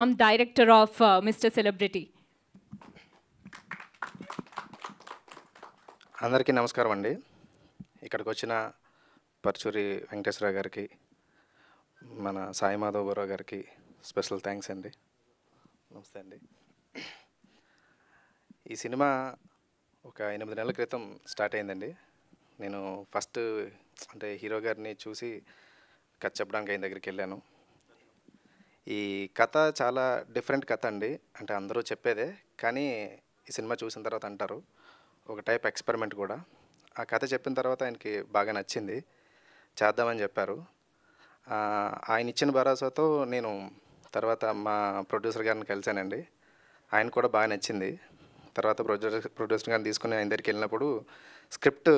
I'm director of Mr. Celebrity. అందరికీ నమస్కారం అండి. ఇక్కడికి వచ్చిన పర్చూరి వెంకటేశ్వర గారికి, మన సాయి మాధవరావు గారికి స్పెషల్ థ్యాంక్స్ అండి. నమస్తే అండి. ఈ సినిమా ఒక 8 నెలల క్రితం స్టార్ట్ అయిందండి. నేను ఫస్ట్ అంటే హీరో గారిని చూసి కథ చెప్పడానికి ఆయన దగ్గరికి వెళ్ళాను. ఈ కథ చాలా డిఫరెంట్ కథ అండి. అంటే అందరూ చెప్పేదే, కానీ ఈ సినిమా చూసిన తర్వాత అంటారు ఒక టైప్ ఎక్స్పెరిమెంట్ కూడా. ఆ కథ చెప్పిన తర్వాత ఆయనకి బాగా నచ్చింది, చేద్దామని చెప్పారు. ఆయన ఇచ్చిన భరోసాతో నేను తర్వాత మా ప్రొడ్యూసర్ గారిని కలిశానండి. ఆయన కూడా బాగా నచ్చింది. తర్వాత ప్రొడ్యూసర్ గారిని తీసుకుని ఆయన దగ్గరికి వెళ్ళినప్పుడు స్క్రిప్ట్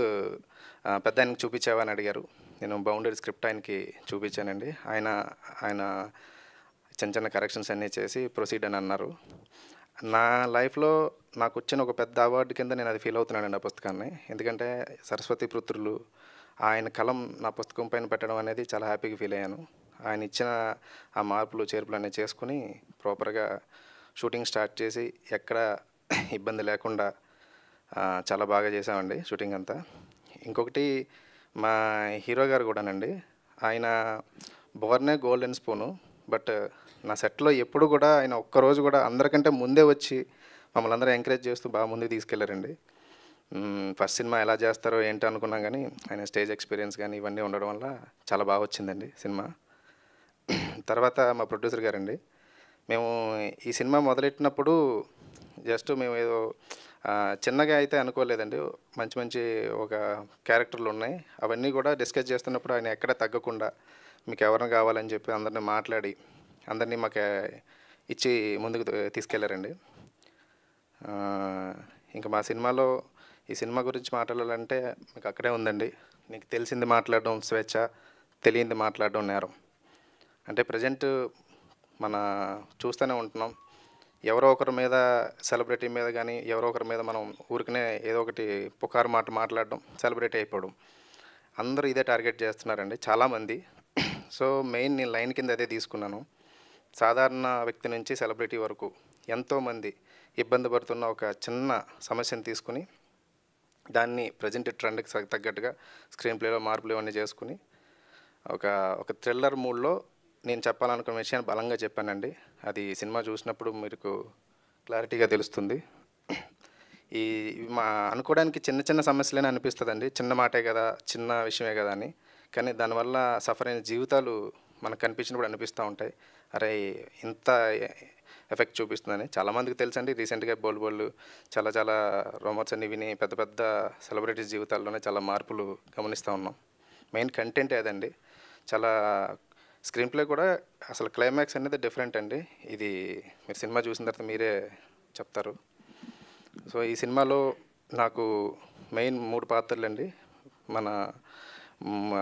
పెద్ద ఆయనకి చూపించావా అని అడిగారు. నేను బౌండరీ స్క్రిప్ట్ ఆయనకి చూపించానండి. ఆయన చిన్న చిన్న కరెక్షన్స్ అన్నీ చేసి ప్రొసీడ్ అని అన్నారు. నా లైఫ్లో నాకు వచ్చిన ఒక పెద్ద అవార్డు కింద నేను అది ఫీల్ అవుతున్నానండి ఆ పుస్తకాన్ని. ఎందుకంటే సరస్వతి పుత్రులు ఆయన కలం నా పుస్తకం పైన పెట్టడం అనేది చాలా హ్యాపీగా ఫీల్ అయ్యాను. ఆయన ఇచ్చిన ఆ మార్పులు చేర్పులు అన్నీ చేసుకుని ప్రాపర్గా షూటింగ్ స్టార్ట్ చేసి ఎక్కడ ఇబ్బంది లేకుండా చాలా బాగా చేసామండి షూటింగ్ అంతా. ఇంకొకటి మా హీరో గారు కూడానండి, ఆయన బోర్నే గోల్డెన్ స్పూను. బట్ నా సెట్లో ఎప్పుడు కూడా ఆయన ఒక్కరోజు కూడా అందరికంటే ముందే వచ్చి మమ్మల్ని అందరూ ఎంకరేజ్ చేస్తూ బాగా ముందుకు తీసుకెళ్లారండి. ఫస్ట్ సినిమా ఎలా చేస్తారో ఏంటో అనుకున్నాం, కానీ ఆయన స్టేజ్ ఎక్స్పీరియన్స్ కానీ ఇవన్నీ ఉండడం వల్ల చాలా బాగా వచ్చిందండి సినిమా. తర్వాత మా ప్రొడ్యూసర్ గారండి, మేము ఈ సినిమా మొదలెట్టినప్పుడు జస్ట్ మేము ఏదో చిన్నగా అయితే అనుకోలేదండి. మంచి మంచి ఒక క్యారెక్టర్లు ఉన్నాయి, అవన్నీ కూడా డిస్కస్ చేస్తున్నప్పుడు ఆయన ఎక్కడ తగ్గకుండా మీకు ఎవరిని కావాలని చెప్పి అందరినీ మాట్లాడి అందరినీ మాకు ఇచ్చి ముందుకు తీసుకెళ్లారండి. ఇంకా మా సినిమాలో ఈ సినిమా గురించి మాట్లాడాలంటే మీకు అక్కడే ఉందండి. నీకు తెలిసింది మాట్లాడడం స్వేచ్ఛ, తెలియంది మాట్లాడడం నేరం. అంటే ప్రజెంట్ మన చూస్తూనే ఉంటున్నాం, ఎవరో ఒకరి మీద, సెలబ్రిటీ మీద కానీ ఎవరో ఒకరి మీద మనం ఊరికనే ఏదో ఒకటి పుకారు మాట్లాడడం, సెలబ్రిటీ అయిపోవడం, అందరూ ఇదే టార్గెట్ చేస్తున్నారండి చాలామంది. సో మెయిన్ నేను లైన్ కింద అదే తీసుకున్నాను. సాధారణ వ్యక్తి నుంచి సెలబ్రిటీ వరకు ఎంతోమంది ఇబ్బంది పడుతున్న ఒక చిన్న సమస్యను తీసుకుని దాన్ని ప్రజెంట్ ట్రెండ్కి తగ్గట్టుగా స్క్రీన్ ప్లేలో మార్పులు ఇవన్నీ చేసుకుని ఒక థ్రిల్లర్ మూడ్లో నేను చెప్పాలనుకున్న విషయాన్ని బలంగా చెప్పానండి. అది సినిమా చూసినప్పుడు మీకు క్లారిటీగా తెలుస్తుంది. ఈ మా అనుకోవడానికి చిన్న చిన్న సమస్యలేనే అనిపిస్తుందండి, చిన్న మాటే కదా, చిన్న విషయమే కదా అని. కానీ దానివల్ల సఫర్ అయిన జీవితాలు మనకు కనిపించినప్పుడు అనిపిస్తూ ఉంటాయి, అరే ఇంత ఎఫెక్ట్ చూపిస్తుందని. చాలామందికి తెలుసండి, రీసెంట్గా బోల్డ్ చాలా చాలా రూమర్స్ అన్ని విని పెద్ద పెద్ద సెలబ్రిటీస్ జీవితాల్లోనే చాలా మార్పులు గమనిస్తూ ఉన్నాం. మెయిన్ కంటెంటే అదండి. చాలా స్క్రీన్ ప్లే కూడా అసలు క్లైమాక్స్ అనేది డిఫరెంట్ అండి. ఇది మీరు సినిమా చూసిన తర్వాత మీరే చెప్తారు. సో ఈ సినిమాలో నాకు మెయిన్ 3 పాత్రలు అండి. మన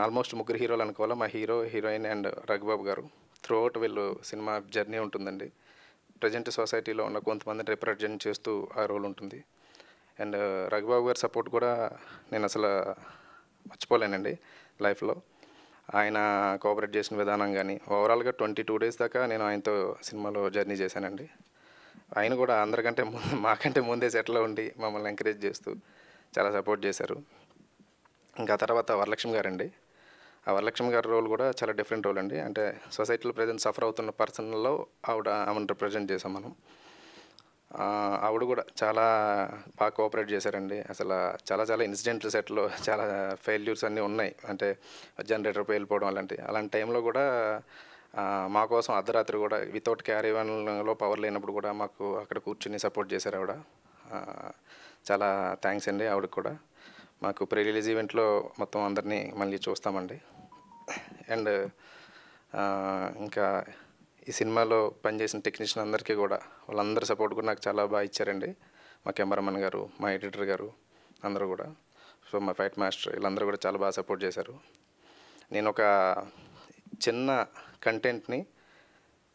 ఆల్మోస్ట్ 3 హీరోలు అనుకోవాలా, మా హీరో, హీరోయిన్ అండ్ రఘుబాబు గారు. త్రూఅవుట్ వీళ్ళు సినిమా జర్నీ ఉంటుందండి. ప్రజెంట్ సొసైటీలో ఉన్న కొంతమందిని రిప్రజెంట్ చేస్తూ ఆ రోల్ ఉంటుంది. అండ్ రఘుబాబు గారి సపోర్ట్ కూడా నేను అసలు మర్చిపోలేనండి లైఫ్లో. ఆయన కోఆపరేట్ చేసిన విధానం కానీ ఓవరాల్గా 22 డేస్ దాకా నేను ఆయనతో సినిమాలో జర్నీ చేశానండి. ఆయన కూడా అందరికంటే మాకంటే ముందే సెటిల్లో ఉండి మమ్మల్ని ఎంకరేజ్ చేస్తూ చాలా సపోర్ట్ చేశారు. ఇంకా తర్వాత వరలక్ష్మి గారండి. ఆ వరలక్ష్మి గారి రోల్ కూడా చాలా డిఫరెంట్ రోల్ అండి. అంటే సొసైటీలో ప్రజెంట్ సఫర్ అవుతున్న పర్సన్లో ఆమెను రిప్రజెంట్ చేసాం మనం. ఆవిడ కూడా చాలా బాగా కోఆపరేట్ చేశారండి. అసలు చాలా చాలా ఇన్సిడెంట్లు సెట్లో చాలా ఫెయిల్యూర్స్ అన్నీ ఉన్నాయి. అంటే జనరేటర్ పేలిపోవడం అలాంటి టైంలో కూడా మా కోసం అర్ధరాత్రి కూడా వితౌట్ క్యారీవాన్లో పవర్ లేనప్పుడు కూడా మాకు అక్కడ కూర్చుని సపోర్ట్ చేశారు ఆవిడ. చాలా థ్యాంక్స్ అండి ఆవిడకి కూడా. మాకు ప్రీ రిలీజ్ ఈవెంట్లో మొత్తం అందరినీ మళ్ళీ చూస్తామండి. అండ్ ఇంకా ఈ సినిమాలో పనిచేసిన టెక్నీషియన్ అందరికీ కూడా వాళ్ళందరి సపోర్ట్ కూడా నాకు చాలా బాగా ఇచ్చారండి. మా కెమెరామెన్ గారు, మా ఎడిటర్ గారు అందరూ కూడా, సో మా ఫైట్ మాస్టర్, వీళ్ళందరూ కూడా చాలా బాగా సపోర్ట్ చేశారు. నేను ఒక చిన్న కంటెంట్ని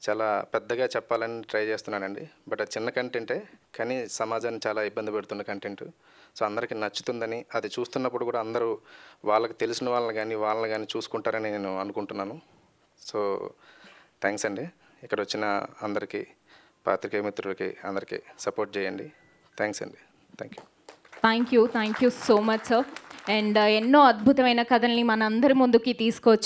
చాలా పెద్దగా చెప్పాలని ట్రై చేస్తున్నానండి. బట్ అది చిన్న కంటెంటే, కానీ సమాజాన్ని చాలా ఇబ్బంది పెడుతున్న కంటెంట్. సో అందరికీ నచ్చుతుందని, అది చూస్తున్నప్పుడు కూడా అందరూ వాళ్ళకి తెలిసిన వాళ్ళని కానీ చూసుకుంటారని నేను అనుకుంటున్నాను. సో థ్యాంక్స్ అండి ఇక్కడ వచ్చిన అందరికీ పాత్రికేయ మిత్రులకి అందరికీ సపోర్ట్ చేయండి. థ్యాంక్స్ అండి. Thank you thank you so much sir. And ఎన్నో అద్భుతమైన కథల్ని మన అందరి ముందుకి తీసుకొచ్చి